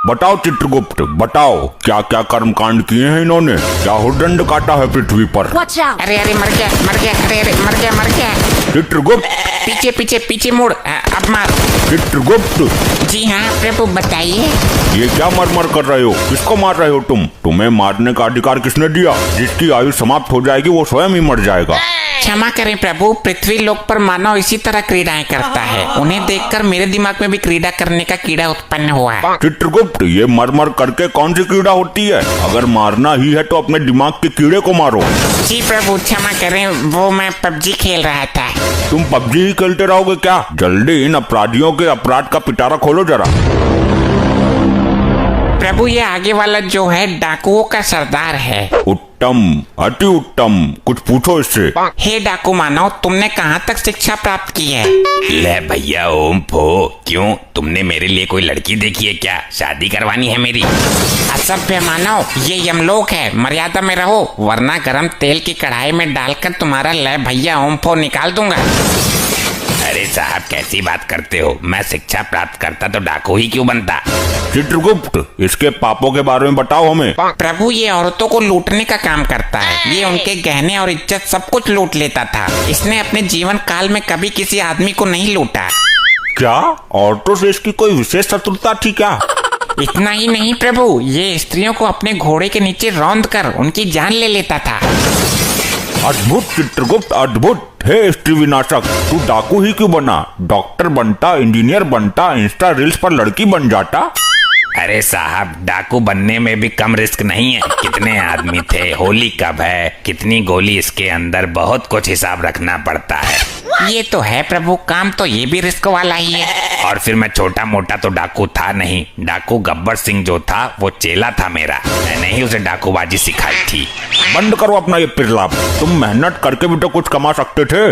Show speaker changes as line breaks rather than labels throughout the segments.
बताओ चित्रगुप्त, बताओ क्या क्या कर्मकांड किए हैं इन्होंने, क्या हुड़दंड काटा है पृथ्वी पर।
अरे अरे मर गया, अरे मर गया।
चित्रगुप्त,
पीछे मुड़, अब मार।
चित्रगुप्त,
जी हाँ प्रभु बताइए।
ये क्या मर कर रहे हो, किसको मार रहे हो तुम? तुम्हें मारने का अधिकार किसने दिया? जिसकी आयु समाप्त हो जाएगी वो स्वयं ही मर जाएगा।
क्षमा करें प्रभु, पृथ्वी लोक पर मानव इसी तरह क्रीड़ाएं करता है। उन्हें देखकर मेरे दिमाग में भी क्रीड़ा करने का कीड़ा उत्पन्न हुआ है।
चित्रगुप्त, ये मर करके कौन सी कीड़ा होती है? अगर मारना ही है तो अपने दिमाग के कीड़े को मारो।
जी प्रभु क्षमा करें, वो मैं पबजी खेल रहा था।
तुम पबजी ही खेलते रहोगे क्या? जल्दी इन अपराधियों के अपराध का पिटारा खोलो जरा।
प्रभु ये आगे वाला जो है डाकुओं का सरदार है।
उत्तम, अति उत्तम, कुछ पूछो इससे।
हे डाकू मानव, तुमने कहाँ तक शिक्षा प्राप्त की है?
ले भैया ओम फो, क्यों तुमने मेरे लिए कोई लड़की देखी है क्या? शादी करवानी है मेरी?
असभ्य मानव, ये यमलोक है, मर्यादा में रहो वरना गरम तेल की कढ़ाई में डालकर तुम्हारा ले भैया ओम फो निकाल दूंगा।
अरे साहब कैसी बात करते हो? मैं शिक्षा प्राप्त करता तो डाकू ही क्यों बनता?
चित्रगुप्त, इसके पापों के बारे में बताओ हमें।
प्रभु ये औरतों को लूटने का काम करता है। ये उनके गहने और इज्जत सब कुछ लूट लेता था। इसने अपने जीवन काल में कभी किसी आदमी को नहीं लूटा।
क्या औरतों से इसकी कोई विशेष शत्रुता थी क्या?
इतना ही नहीं प्रभु, ये स्त्रियों को अपने घोड़े के नीचे रौंद कर उनकी जान ले लेता था।
अद्भुत चित्रगुप्त, अद्भुत। हे स्त्री विनाशक, तू डाकू ही क्यों बना? डॉक्टर बनता, इंजीनियर बनता, इंस्टा रील्स पर लड़की बन जाता।
अरे साहब डाकू बनने में भी कम रिस्क नहीं है। कितने आदमी थे, होली कब है, कितनी गोली इसके अंदर, बहुत कुछ हिसाब रखना पड़ता है।
ये तो है प्रभु, काम तो ये भी रिस्क वाला ही है।
और फिर मैं छोटा मोटा तो डाकू था नहीं। डाकू गब्बर सिंह जो था वो चेला था मेरा। मैंने ही उसे डाकूबाजी सिखाई थी।
बंद करो अपना ये पिरलाप। तुम मेहनत करके भी तो कुछ कमा सकते थे।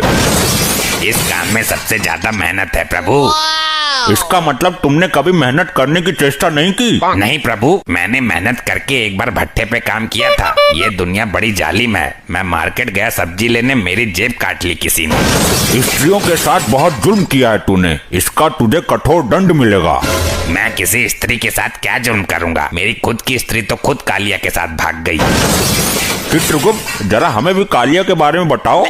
इस काम में सबसे ज्यादा मेहनत है प्रभु।
इसका मतलब तुमने कभी मेहनत करने की चेष्टा नहीं की?
नहीं प्रभु, मैंने मेहनत करके एक बार भट्टे पे काम किया था। ये दुनिया बड़ी जालिम है। मैं मार्केट गया सब्जी लेने, मेरी जेब काट ली किसी ने।
स्त्रियों के साथ बहुत जुल्म किया है तूने, इसका तुझे कठोर दंड मिलेगा।
मैं किसी स्त्री के साथ क्या जुल्म करूंगा? मेरी खुद की स्त्री तो खुद कालिया के साथ भाग गई।
चित्रगुप्त, जरा हमें भी कालिया के बारे में बताओ।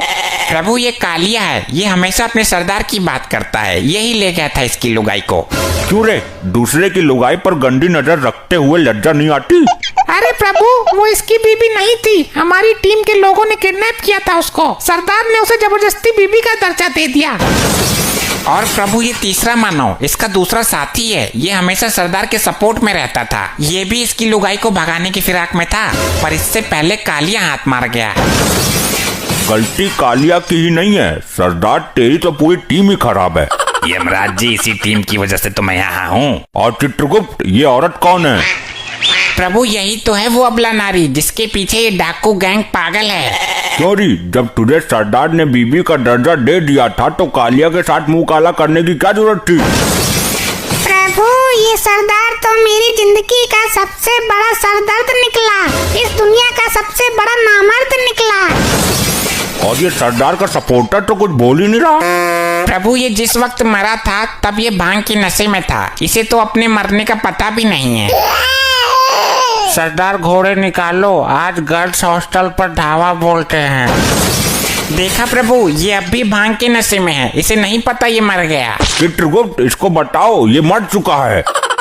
प्रभु ये कालिया है, ये हमेशा अपने सरदार की बात करता है। यही ले गया था इसकी लुगाई को।
क्यों रे, दूसरे की लुगाई पर गंदी नजर रखते हुए लज्जा नहीं आती?
अरे प्रभु, वो इसकी बीबी नहीं थी। हमारी टीम के लोगों ने किडनैप किया था उसको। सरदार ने उसे जबरदस्ती बीबी का दर्जा दे दिया।
और प्रभु ये तीसरा मानव, इसका दूसरा साथी है। ये हमेशा सरदार के सपोर्ट में रहता था। ये भी इसकी लुगाई को भगाने की फिराक में था, पर इससे पहले कालिया हाथ मार गया।
गलती कालिया की ही नहीं है सरदार, तेरी तो पूरी टीम ही खराब है।
यमराज जी, इसी टीम की वजह से तो मैं यहाँ हूँ।
और चित्रगुप्त, ये औरत कौन है?
प्रभु यही तो है वो अबला नारी जिसके पीछे ये डाकू गैंग पागल है।
क्यों री, जब तुझे सरदार ने बीबी का दर्जा दे दिया था तो कालिया के साथ मुंह काला करने की क्या जरूरत थी?
प्रभु ये सरदार तो मेरी जिंदगी का सबसे बड़ा सरदर्द निकला। इस दुनिया का सबसे बड़ा नामर्द निकला।
और ये सरदार का सपोर्टर तो कुछ बोल ही नहीं रहा।
प्रभु ये जिस वक्त मरा था तब ये भांग के नशे में था। इसे तो अपने मरने का पता भी नहीं है। सरदार घोड़े निकालो, आज गर्ल्स हॉस्टल पर ढावा बोलते हैं। देखा प्रभु, ये अब भी भांग के नशे में है। इसे नहीं पता ये मर गया।
चित्रगुप्त, इसको बताओ ये मर चुका है।